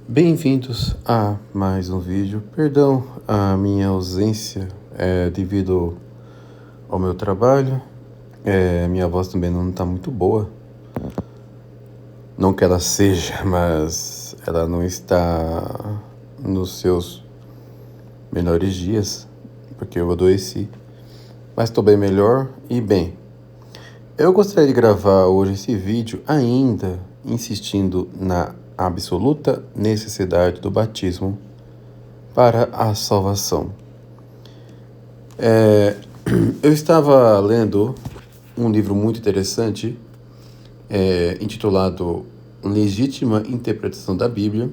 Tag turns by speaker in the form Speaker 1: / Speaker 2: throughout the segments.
Speaker 1: Bem-vindos a mais um vídeo. Perdão a minha ausência devido ao meu trabalho. Minha voz também não está muito boa. Não que ela seja, mas ela não está nos seus melhores dias, porque eu adoeci. Mas estou bem melhor e bem. Eu gostaria de gravar hoje esse vídeo ainda insistindo na absoluta necessidade do batismo para a salvação. Eu estava lendo um livro muito interessante, intitulado Legítima Interpretação da Bíblia,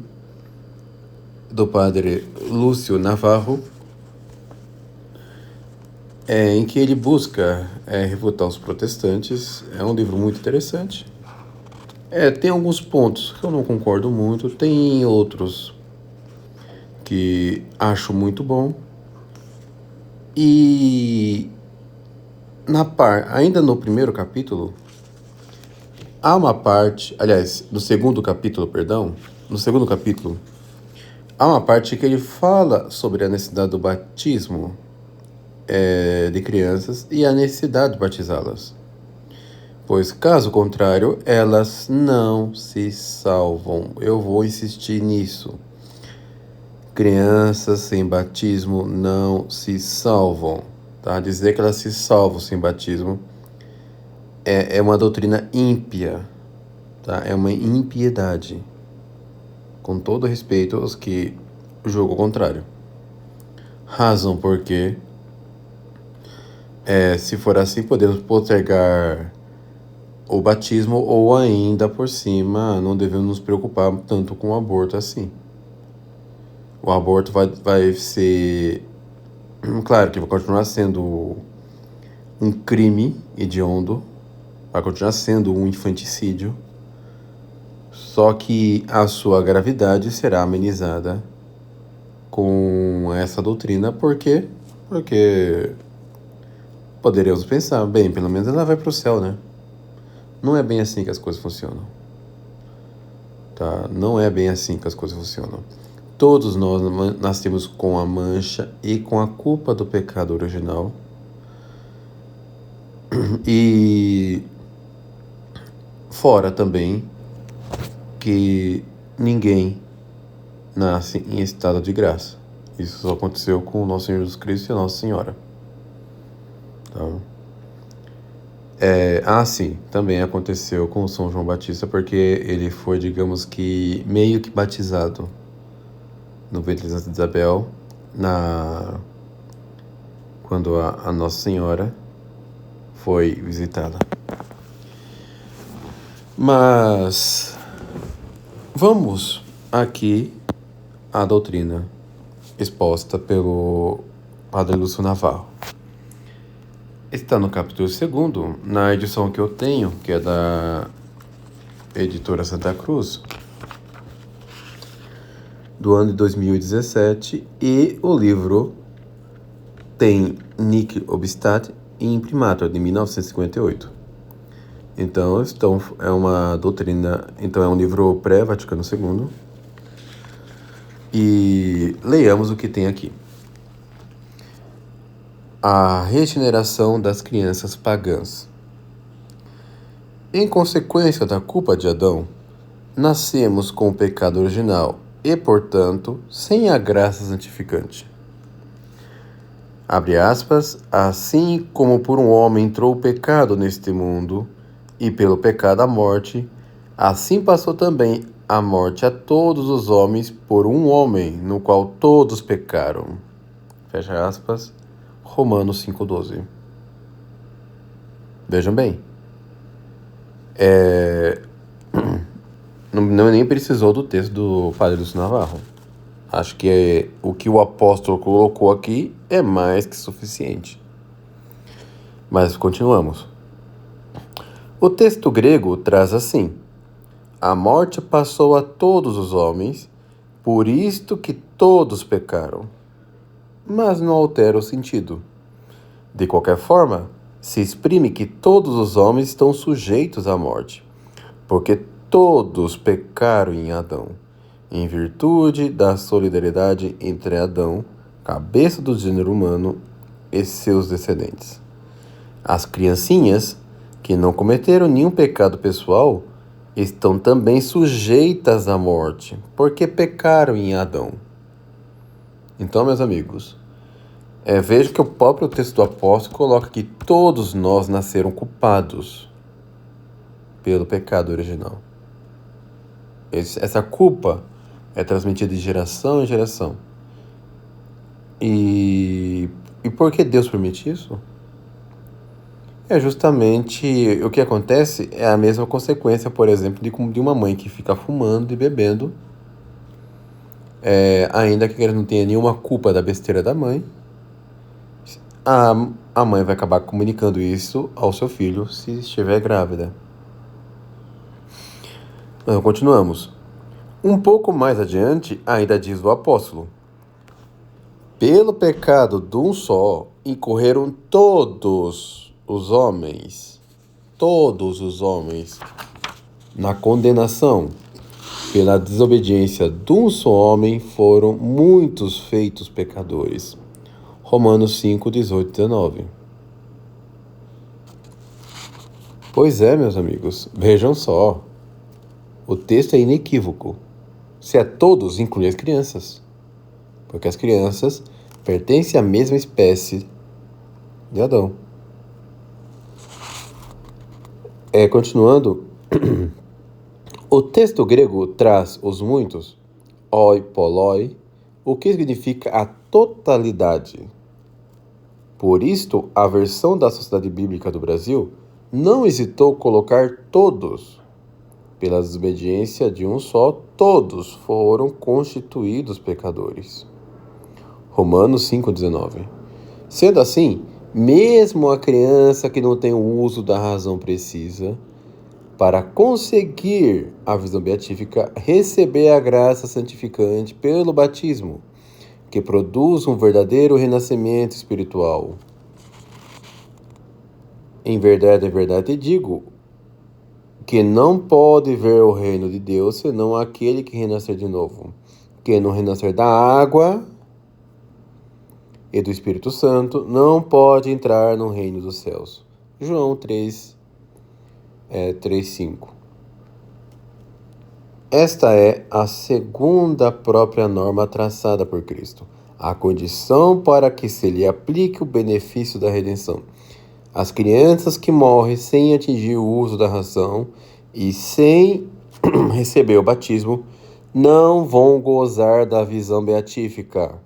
Speaker 1: do padre Lúcio Navarro, em que ele busca refutar os protestantes. É um livro muito interessante. Tem alguns pontos que eu não concordo muito, tem outros que acho muito bom. E ainda no primeiro capítulo, há uma parte, aliás, no segundo capítulo, há uma parte que ele fala sobre a necessidade do batismo de crianças e a necessidade de batizá-las, pois caso contrário, elas não se salvam. Eu vou insistir nisso. Crianças sem batismo não se salvam, tá? Dizer que elas se salvam sem batismo é uma doutrina ímpia, tá? É uma impiedade, com todo respeito aos que julgam o contrário. Razão porque, se for assim, podemos postergar o batismo ou ainda por cima, não devemos nos preocupar tanto com o aborto assim. O aborto vai ser... Claro que vai continuar sendo um crime hediondo, vai continuar sendo um infanticídio, só que a sua gravidade será amenizada com essa doutrina. Por quê? Porque poderíamos pensar, bem, pelo menos ela vai para o céu, né? Não é bem assim que as coisas funcionam, tá? Não é bem assim que as coisas funcionam. Todos nós nascemos com a mancha e com a culpa do pecado original. E fora também que ninguém nasce em estado de graça. Isso só aconteceu com o nosso Senhor Jesus Cristo e a Nossa Senhora. Tá? Sim, também aconteceu com o São João Batista, porque ele foi, digamos que, meio que batizado no ventre de Santa Isabel, quando a Nossa Senhora foi visitá-la. Mas vamos aqui à doutrina exposta pelo padre Lúcio Navarro. Está no capítulo 2º, na edição que eu tenho, que é da editora Santa Cruz, do ano de 2017, e o livro tem Nihil Obstat in Imprimatur, de 1958. Então, é uma doutrina, então é um livro pré-Vaticano II, e leiamos o que tem aqui. A regeneração das crianças pagãs. Em consequência da culpa de Adão, nascemos com o pecado original e, portanto, sem a graça santificante. Abre aspas, assim como por um homem entrou o pecado neste mundo, e pelo pecado a morte, assim passou também a morte a todos os homens por um homem, no qual todos pecaram. Fecha aspas, Romanos 5,12. Vejam bem, não nem precisou do texto do padre Lúcio Navarro. Acho que o que o apóstolo colocou aqui é mais que suficiente. Mas continuamos. O texto grego traz assim: a morte passou a todos os homens, por isto que todos pecaram. Mas não altera o sentido. De qualquer forma, se exprime que todos os homens estão sujeitos à morte, porque todos pecaram em Adão, em virtude da solidariedade entre Adão, cabeça do gênero humano, e seus descendentes. As criancinhas, que não cometeram nenhum pecado pessoal, estão também sujeitas à morte, porque pecaram em Adão. Então, meus amigos, veja que o próprio texto do apóstolo coloca que todos nós nasceram culpados pelo pecado original. Essa culpa é transmitida de geração em geração. E por que Deus permite isso? É justamente o que acontece é a mesma consequência, por exemplo, de uma mãe que fica fumando e bebendo, ainda que ele não tenha nenhuma culpa da besteira da mãe. A mãe vai acabar comunicando isso ao seu filho se estiver grávida. Então, continuamos. Um pouco mais adiante, ainda diz o apóstolo: pelo pecado de um só, incorreram todos os homens, na condenação. Pela desobediência de um só homem, foram muitos feitos pecadores. Romanos 5, 18 e 19. Pois é, meus amigos, vejam só. O texto é inequívoco. Se é todos, inclui as crianças. Porque as crianças pertencem à mesma espécie de Adão. Continuando, o texto grego traz os muitos, oi poloi, o que significa a totalidade. Por isto, a versão da Sociedade Bíblica do Brasil não hesitou colocar todos. Pela desobediência de um só, todos foram constituídos pecadores. Romanos 5,19. Sendo assim, mesmo a criança que não tem o uso da razão precisa, para conseguir a visão beatífica, receber a graça santificante pelo batismo, que produz um verdadeiro renascimento espiritual. Em verdade te digo, que não pode ver o reino de Deus senão aquele que renascer de novo. Quem não renascer da água e do Espírito Santo não pode entrar no reino dos céus. João 3:5. Esta é a segunda própria norma traçada por Cristo, a condição para que se lhe aplique o benefício da redenção. As crianças que morrem sem atingir o uso da razão e sem receber o batismo não vão gozar da visão beatífica.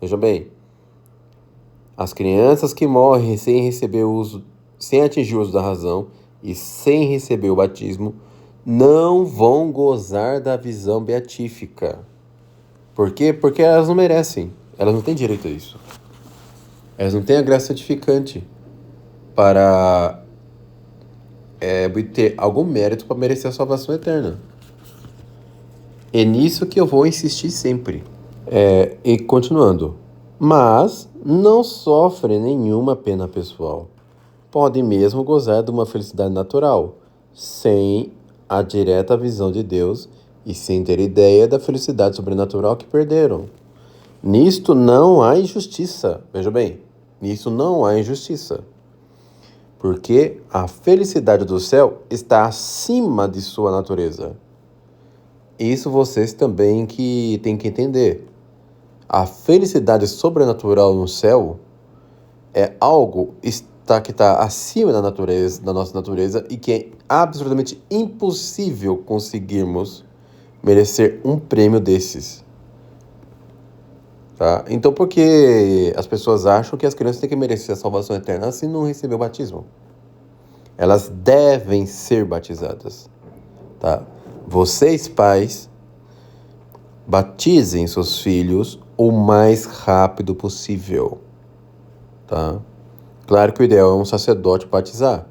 Speaker 1: Veja bem, as crianças que morrem sem atingir o uso da razão e sem receber o batismo não vão gozar da visão beatífica. Por quê? Porque elas não merecem, elas não têm direito a isso. Elas não têm a graça santificante para obter algum mérito para merecer a salvação eterna. É nisso que eu vou insistir sempre. E continuando. Mas não sofrem nenhuma pena pessoal. Podem mesmo gozar de uma felicidade natural, sem a direta visão de Deus e sem ter ideia da felicidade sobrenatural que perderam. Nisto não há injustiça. Veja bem, nisso não há injustiça. Porque a felicidade do céu está acima de sua natureza. Isso vocês também que têm que entender. A felicidade sobrenatural no céu é algo que está acima da nossa natureza, e que é absolutamente impossível conseguirmos merecer um prêmio desses. Tá? Então, por que as pessoas acham que as crianças têm que merecer a salvação eterna se não receber o batismo? Elas devem ser batizadas. Tá? Vocês, pais, batizem seus filhos o mais rápido possível. Tá? Claro que o ideal é um sacerdote batizar.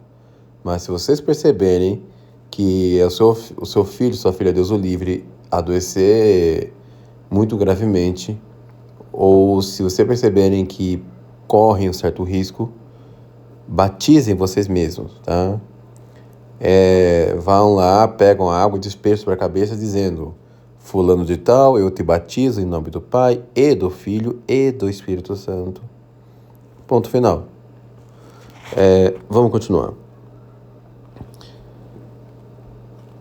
Speaker 1: Mas se vocês perceberem que o seu filho, sua filha, Deus o livre, adoecer muito gravemente, ou se vocês perceberem que correm um certo risco, batizem vocês mesmos, tá? Vão lá, pegam água e despejam sobre a cabeça dizendo: fulano de tal, eu te batizo em nome do Pai, e do Filho, e do Espírito Santo. Ponto final. Vamos continuar.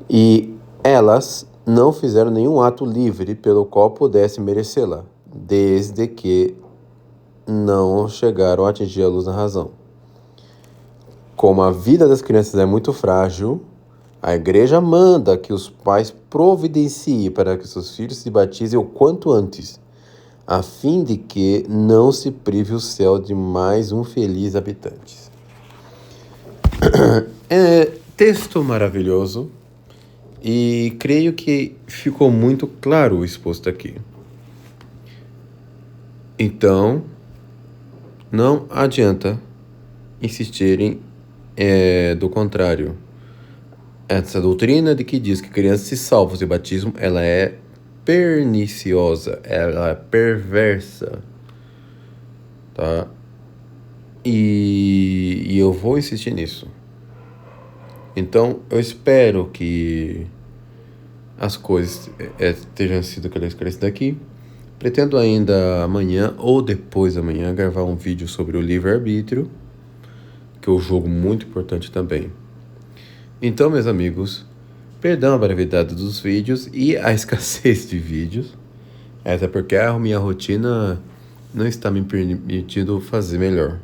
Speaker 1: E elas não fizeram nenhum ato livre pelo qual pudesse merecê-la, desde que não chegaram a atingir a luz da razão. Como a vida das crianças é muito frágil, a igreja manda que os pais providenciem para que seus filhos se batizem o quanto antes, a fim de que não se prive o céu de mais um feliz habitante. Texto maravilhoso, e creio que ficou muito claro o exposto aqui. Então, não adianta insistirem do contrário. Essa doutrina de que diz que crianças se salvam de batismo, ela é perniciosa, ela é perversa, tá? E eu vou insistir nisso. Então, eu espero que as coisas tenham sido esclarecidas aqui. Pretendo ainda amanhã ou depois da manhã gravar um vídeo sobre o livre-arbítrio, que é um jogo muito importante também. Então, meus amigos, perdão a brevidade dos vídeos e a escassez de vídeos, até porque a minha rotina não está me permitindo fazer melhor.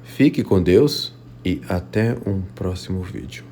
Speaker 1: Fique com Deus e até um próximo vídeo.